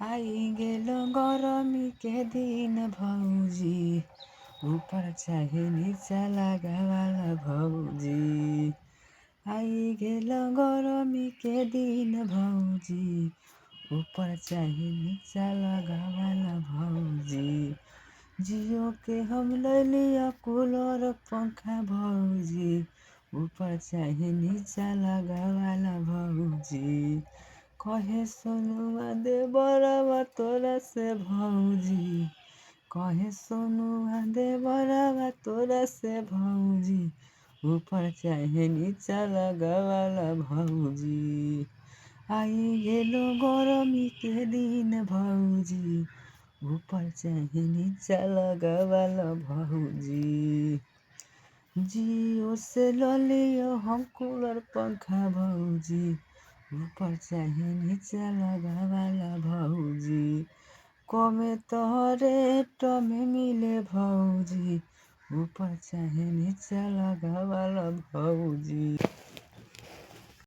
आई गेल गरमी के दिन भौजी, ऊपर चाहे नीचा लगावाला भौजी। आई गेल गरमी के दिन भौजी, ऊपर चाहे नीचा लगावाला भौजी। जियो के हम लैलिया कूलर पंखा भौजी, ऊपर चाहे नीचा लगावाला भौजी। कहे सोनुआ दे बराबर तोरा से भौजी, कहे सोनुआ दे बराबर तोरा से भौजी, ऊपर चाहे नीचा लगावाला भौजी। आई गेलो गरमी के दिन भौजी, ऊपर चाहे नीचा लगावाला भौजी। जियो से ललियो हम कूलर पंखा भौजी, ऊपर चाहे नीचा लगावाला भौजी। कमे रेट में मिले भौजी, ऊपर चाहे नीचा लगावाला भौजी।